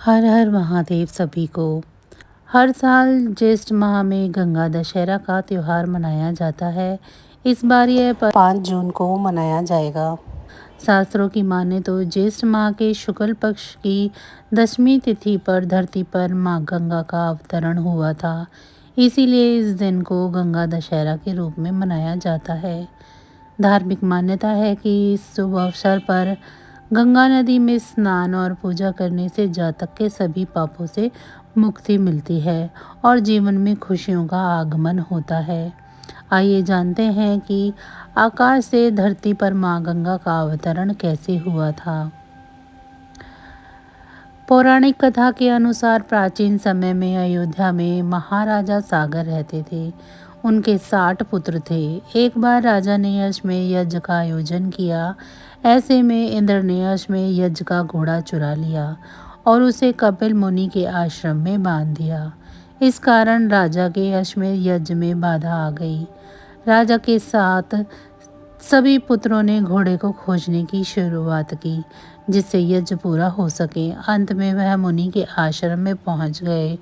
हर हर महादेव सभी को। हर साल ज्येष्ठ माह में गंगा दशहरा का त्योहार मनाया जाता है। इस बार यह 5 जून को मनाया जाएगा। शास्त्रों की माने तो ज्येष्ठ माह के शुक्ल पक्ष की 10वीं तिथि पर धरती पर माँ गंगा का अवतरण हुआ था। इसीलिए इस दिन को गंगा दशहरा के रूप में मनाया जाता है। धार्मिक मान्यता है कि इस शुभ अवसर पर गंगा नदी में स्नान और पूजा करने से जातक के सभी पापों से मुक्ति मिलती है और जीवन में खुशियों का आगमन होता है। आइए जानते हैं कि आकाश से धरती पर माँ गंगा का अवतरण कैसे हुआ था। पौराणिक कथा के अनुसार प्राचीन समय में अयोध्या में महाराजा सागर रहते थे। उनके 60 पुत्र थे। एक बार राजा ने यश में यज्ञ का आयोजन किया। ऐसे में इंद्र ने यश में यज्ञ का घोड़ा चुरा लिया और उसे कपिल मुनि के आश्रम में बांध दिया। इस कारण राजा के यश में यज्ञ में बाधा आ गई। राजा के साथ सभी पुत्रों ने घोड़े को खोजने की शुरुआत की जिससे यज्ञ पूरा हो सके। अंत में वह मुनि के आश्रम में पहुंच गए।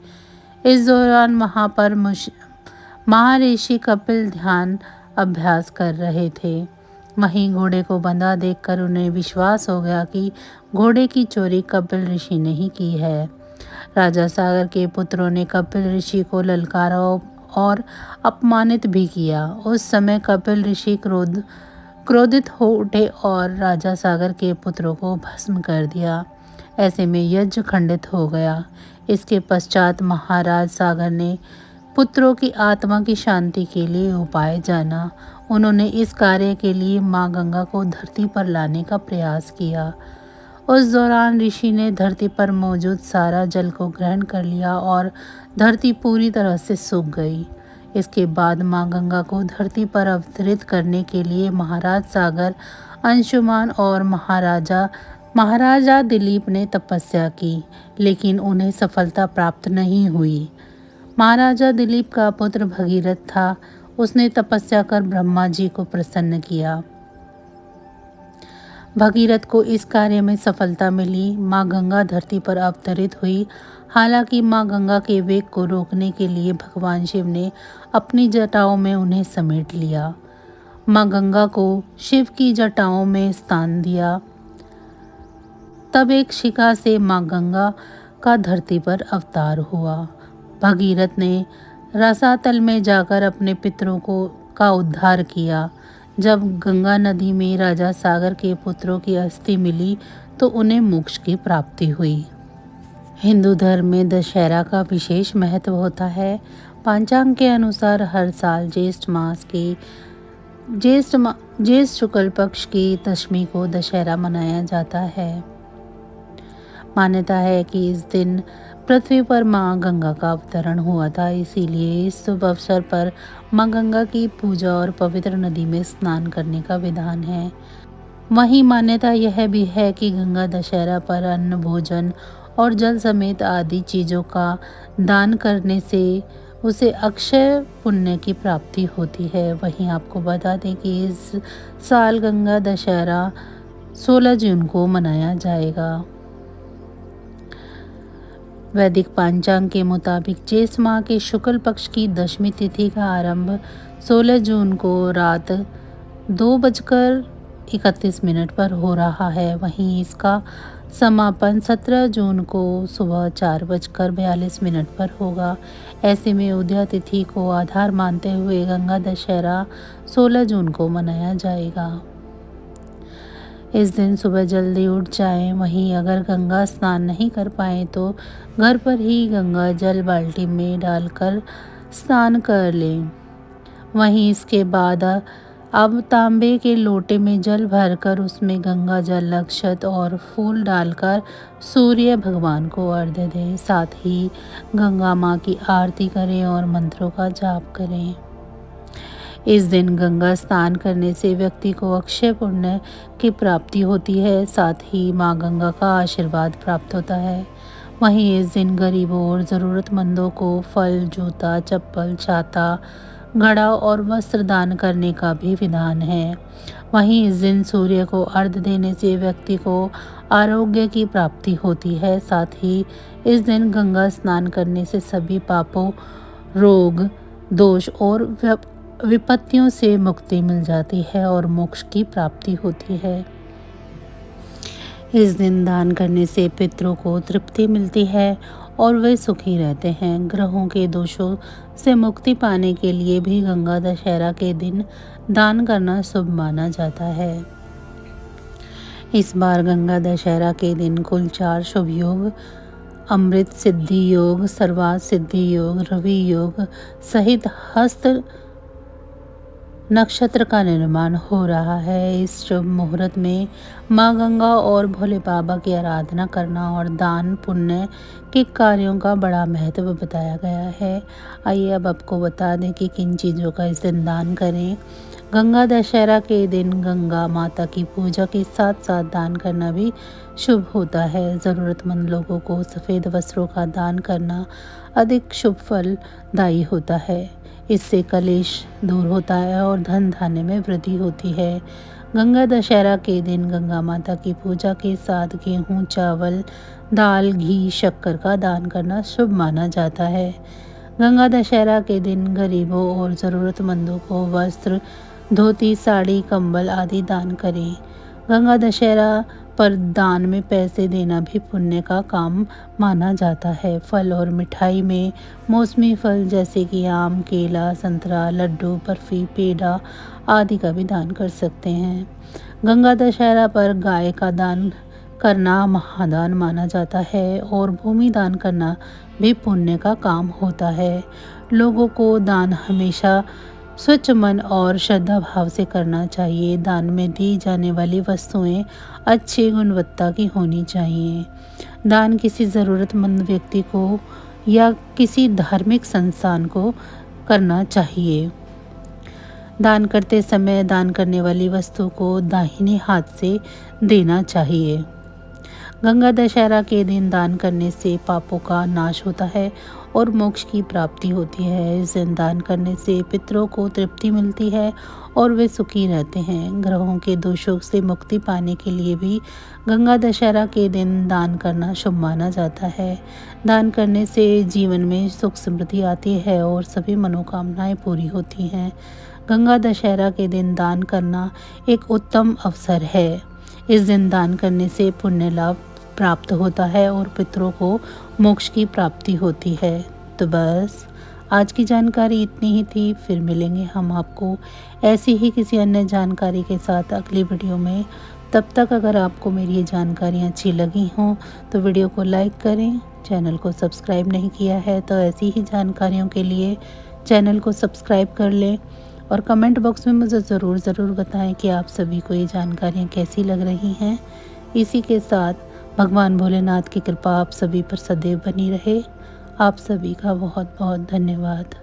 इस दौरान वहां पर महर्षि कपिल ध्यान अभ्यास कर रहे थे। वहीं घोड़े को बंधा देखकर उन्हें विश्वास हो गया कि घोड़े की चोरी कपिल ऋषि ने ही की है। राजा सागर के पुत्रों ने कपिल ऋषि को ललकारा और अपमानित भी किया। उस समय कपिल ऋषि क्रोधित हो उठे और राजा सागर के पुत्रों को भस्म कर दिया। ऐसे में यज्ञ खंडित हो गया। इसके पश्चात महाराज सागर ने पुत्रों की आत्मा की शांति के लिए उपाय जाना। उन्होंने इस कार्य के लिए माँ गंगा को धरती पर लाने का प्रयास किया। उस दौरान ऋषि ने धरती पर मौजूद सारा जल को ग्रहण कर लिया और धरती पूरी तरह से सूख गई। इसके बाद माँ गंगा को धरती पर अवतरित करने के लिए महाराज सागर, अंशुमान और महाराजा दिलीप ने तपस्या की, लेकिन उन्हें सफलता प्राप्त नहीं हुई। महाराजा दिलीप का पुत्र भगीरथ था। उसने तपस्या कर ब्रह्मा जी को प्रसन्न किया। भगीरथ को इस कार्य में सफलता मिली। माँ गंगा धरती पर अवतरित हुई। हालांकि माँ गंगा के वेग को रोकने के लिए भगवान शिव ने अपनी जटाओं में उन्हें समेट लिया। माँ गंगा को शिव की जटाओं में स्थान दिया। तब एक शिखा से माँ गंगा का धरती पर अवतार हुआ। भगीरथ ने रसातल में जाकर अपने पितरों का उद्धार किया। जब गंगा नदी में राजा सागर के पुत्रों की अस्थि मिली तो उन्हें मोक्ष की प्राप्ति हुई। हिंदू धर्म में दशहरा का विशेष महत्व होता है। पंचांग के अनुसार हर साल ज्येष्ठ शुक्ल पक्ष की 10वीं को दशहरा मनाया जाता है। मान्यता है कि इस दिन पृथ्वी पर माँ गंगा का अवतरण हुआ था। इसीलिए इस शुभ अवसर पर माँ गंगा की पूजा और पवित्र नदी में स्नान करने का विधान है। वहीं मान्यता यह भी है कि गंगा दशहरा पर अन्न, भोजन और जल समेत आदि चीज़ों का दान करने से उसे अक्षय पुण्य की प्राप्ति होती है। वहीं आपको बता दें कि इस साल गंगा दशहरा 16 जून को मनाया जाएगा। वैदिक पंचांग के मुताबिक ज्येष्ठ माह के शुक्ल पक्ष की 10वीं तिथि का आरंभ 16 जून को रात 2:31 पर हो रहा है। वहीं इसका समापन 17 जून को सुबह 4:42 पर होगा। ऐसे में उदया तिथि को आधार मानते हुए गंगा दशहरा 16 जून को मनाया जाएगा। इस दिन सुबह जल्दी उठ जाएं। वहीं अगर गंगा स्नान नहीं कर पाएं तो घर पर ही गंगा जल बाल्टी में डालकर स्नान कर लें। वहीं इसके बाद अब तांबे के लोटे में जल भरकर उसमें गंगा जल, अक्षत और फूल डालकर सूर्य भगवान को अर्घ्य दें। साथ ही गंगा माँ की आरती करें और मंत्रों का जाप करें। इस दिन गंगा स्नान करने से व्यक्ति को अक्षय पुण्य की प्राप्ति होती है। साथ ही माँ गंगा का आशीर्वाद प्राप्त होता है। वहीं इस दिन गरीबों और ज़रूरतमंदों को फल, जूता, चप्पल, छाता, घड़ा और वस्त्र दान करने का भी विधान है। वहीं इस दिन सूर्य को अर्घ्य देने से व्यक्ति को आरोग्य की प्राप्ति होती है। साथ ही इस दिन गंगा स्नान करने से सभी पापों, रोग, दोष और विपत्तियों से मुक्ति मिल जाती है और मोक्ष की प्राप्ति होती है। इस दिन दान करने से पितरों को तृप्ति मिलती है और वे सुखी रहते हैं। ग्रहों के दोषों से मुक्ति पाने के लिए भी गंगा दशहरा के दिन दान करना शुभ माना जाता है। इस बार गंगा दशहरा के दिन कुल 4 शुभ योग, अमृत सिद्धि योग, सर्वार्थ सिद्धि योग, रवि योग सहित हस्त नक्षत्र का निर्माण हो रहा है। इस शुभ मुहूर्त में माँ गंगा और भोले बाबा की आराधना करना और दान पुण्य के कार्यों का बड़ा महत्व बताया गया है। आइए अब आपको बता दें कि किन चीज़ों का इस दिन दान करें। गंगा दशहरा के दिन गंगा माता की पूजा के साथ साथ दान करना भी शुभ होता है। ज़रूरतमंद लोगों को सफ़ेद वस्त्रों का दान करना अधिक शुभ फलदायी होता है। इससे कलेश दूर होता है और धन धान्य में वृद्धि होती है। गंगा दशहरा के दिन गंगा माता की पूजा के साथ गेहूं, चावल, दाल, घी, शक्कर का दान करना शुभ माना जाता है। गंगा दशहरा के दिन गरीबों और ज़रूरतमंदों को वस्त्र, धोती, साड़ी, कंबल आदि दान करें। गंगा दशहरा पर दान में पैसे देना भी पुण्य का काम माना जाता है। फल और मिठाई में मौसमी फल जैसे कि आम, केला, संतरा, लड्डू, बर्फी, पेड़ा आदि का भी दान कर सकते हैं। गंगा दशहरा पर गाय का दान करना महादान माना जाता है और भूमि दान करना भी पुण्य का काम होता है। लोगों को दान हमेशा स्वच्छ मन और श्रद्धा भाव से करना चाहिए। दान में दी जाने वाली वस्तुएं अच्छी गुणवत्ता की होनी चाहिए। दान किसी ज़रूरतमंद व्यक्ति को या किसी धार्मिक संस्थान को करना चाहिए। दान करते समय दान करने वाली वस्तु को दाहिने हाथ से देना चाहिए। गंगा दशहरा के दिन दान करने से पापों का नाश होता है और मोक्ष की प्राप्ति होती है। इस दिन दान करने से पितरों को तृप्ति मिलती है और वे सुखी रहते हैं। ग्रहों के दोषों से मुक्ति पाने के लिए भी गंगा दशहरा के दिन दान करना शुभ माना जाता है। दान करने से जीवन में सुख समृद्धि आती है और सभी मनोकामनाएं पूरी होती हैं। गंगा दशहरा के दिन दान करना एक उत्तम अवसर है। इस दिन दान करने से पुण्य लाभ प्राप्त होता है और पितरों को मोक्ष की प्राप्ति होती है। तो बस आज की जानकारी इतनी ही थी। फिर मिलेंगे हम आपको ऐसी ही किसी अन्य जानकारी के साथ अगली वीडियो में। तब तक अगर आपको मेरी ये जानकारियाँ अच्छी लगी हों तो वीडियो को लाइक करें। चैनल को सब्सक्राइब नहीं किया है तो ऐसी ही जानकारियों के लिए चैनल को सब्सक्राइब कर लें और कमेंट बॉक्स में मुझे ज़रूर बताएं कि आप सभी को ये जानकारियाँ कैसी लग रही हैं। इसी के साथ भगवान भोलेनाथ की कृपा आप सभी पर सदैव बनी रहे। आप सभी का बहुत बहुत धन्यवाद।